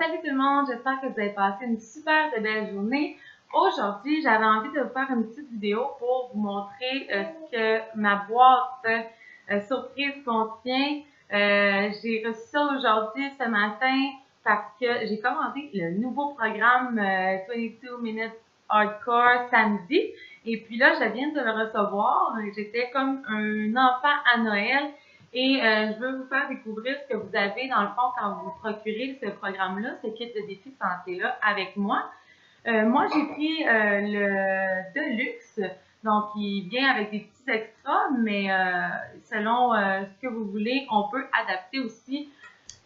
Salut tout le monde, j'espère que vous avez passé une super belle journée. Aujourd'hui, j'avais envie de vous faire une petite vidéo pour vous montrer ce que ma boîte surprise contient. J'ai reçu ça aujourd'hui, ce matin, parce que j'ai commandé le nouveau programme 22 Minutes Hardcore samedi. Et puis là, je viens de le recevoir. J'étais comme un enfant à Noël. Et je veux vous faire découvrir ce que vous avez dans le fond quand vous procurez ce programme-là, ce kit de défi santé-là avec moi. Moi, j'ai pris le Deluxe, donc il vient avec des petits extras, mais selon ce que vous voulez, on peut adapter aussi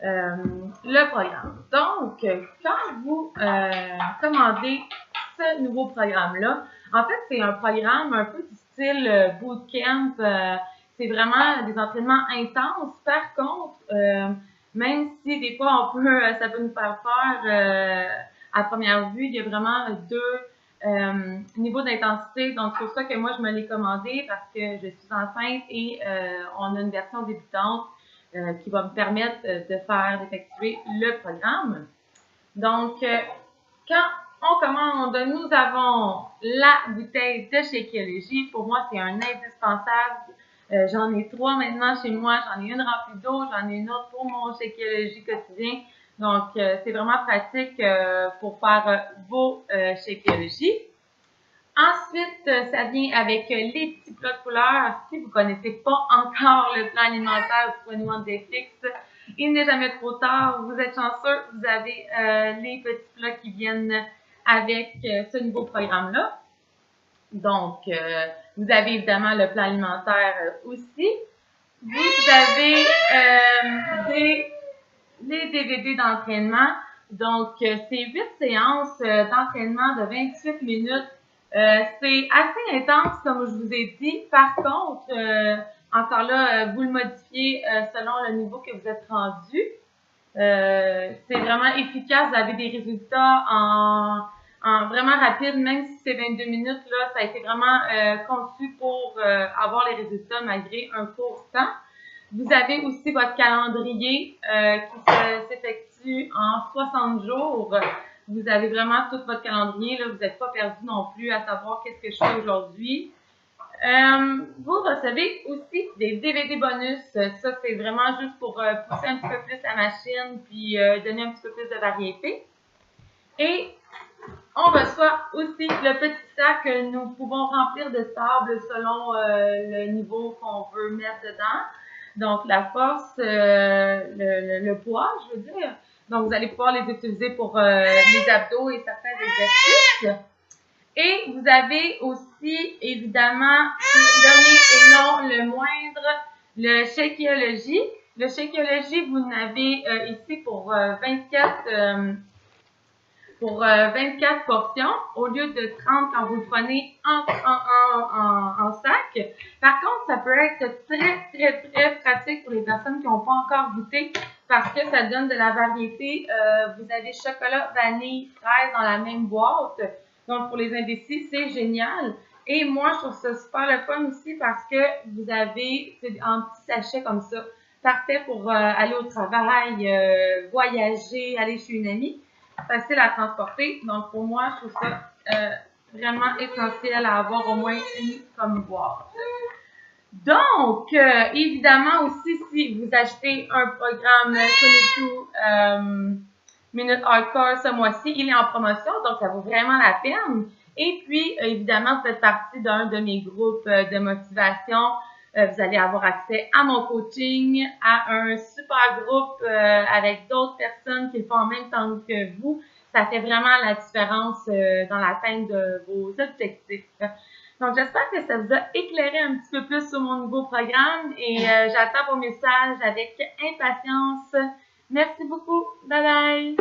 le programme. Donc, quand vous commandez ce nouveau programme-là, en fait, c'est un programme un peu du style bootcamp. C'est vraiment des entraînements intenses. Par contre, même si des fois ça peut nous faire peur à première vue, il y a vraiment deux niveaux d'intensité. Donc, c'est pour ça que moi, je me l'ai commandé parce que je suis enceinte et on a une version débutante qui va me permettre d'effectuer le programme. Donc, quand on commande, nous avons la bouteille de Shakeology. Pour moi, c'est un indispensable. J'en ai 3 maintenant chez moi. J'en ai une remplie d'eau, j'en ai une autre pour mon Shakeology quotidien. Donc, c'est vraiment pratique pour faire vos Shakeology. Ensuite, ça vient avec les petits plats de couleurs. Si vous ne connaissez pas encore le plan alimentaire du 21 Day Fix, il n'est jamais trop tard. Vous êtes chanceux, vous avez les petits plats qui viennent avec ce nouveau programme-là. Donc, vous avez évidemment le plan alimentaire aussi. Vous avez les DVD d'entraînement. Donc, c'est 8 séances d'entraînement de 28 minutes. C'est assez intense, comme je vous ai dit. Par contre, encore là, vous le modifiez selon le niveau que vous êtes rendu. C'est vraiment efficace. Vous avez des résultats en vraiment rapide, même si c'est 22 minutes, là, ça a été vraiment conçu pour avoir les résultats malgré un court temps. Vous avez aussi votre calendrier qui s'effectue en 60 jours. Vous avez vraiment tout votre calendrier, là, vous n'êtes pas perdu non plus à savoir qu'est-ce que je fais aujourd'hui. Vous recevez aussi des DVD bonus. Ça, c'est vraiment juste pour pousser un petit peu plus la machine puis donner un petit peu plus de variété. Et on reçoit aussi le petit sac que nous pouvons remplir de sable selon le niveau qu'on veut mettre dedans. Donc, la force, le poids, je veux dire. Donc, vous allez pouvoir les utiliser pour les abdos et certains exercices. Et vous avez aussi, évidemment, dernier et non le moindre, le Shakeology. Le Shakeology, vous l'avez ici pour 24 portions au lieu de 30 quand vous le prenez en sac. Par contre, ça peut être très pratique pour les personnes qui n'ont pas encore goûté parce que ça donne de la variété. Vous avez chocolat, vanille, fraise dans la même boîte. Donc, pour les indécis, c'est génial. Et moi, je trouve ça super le fun aussi parce que vous avez un petit sachet comme ça. Parfait pour aller au travail, voyager, aller chez une amie. Facile à transporter. Donc, pour moi, je trouve ça vraiment essentiel à avoir au moins une comme boîte. Donc, évidemment aussi, si vous achetez un programme 22 Minutes Hardcore ce mois-ci, il est en promotion, donc ça vaut vraiment la peine. Et puis, évidemment, vous faites partie d'un de mes groupes de motivation. Vous allez avoir accès à mon coaching, à un super groupe avec d'autres personnes qui le font en même temps que vous. Ça fait vraiment la différence dans l'atteinte de vos objectifs. Donc, j'espère que ça vous a éclairé un petit peu plus sur mon nouveau programme et j'attends vos messages avec impatience. Merci beaucoup. Bye bye!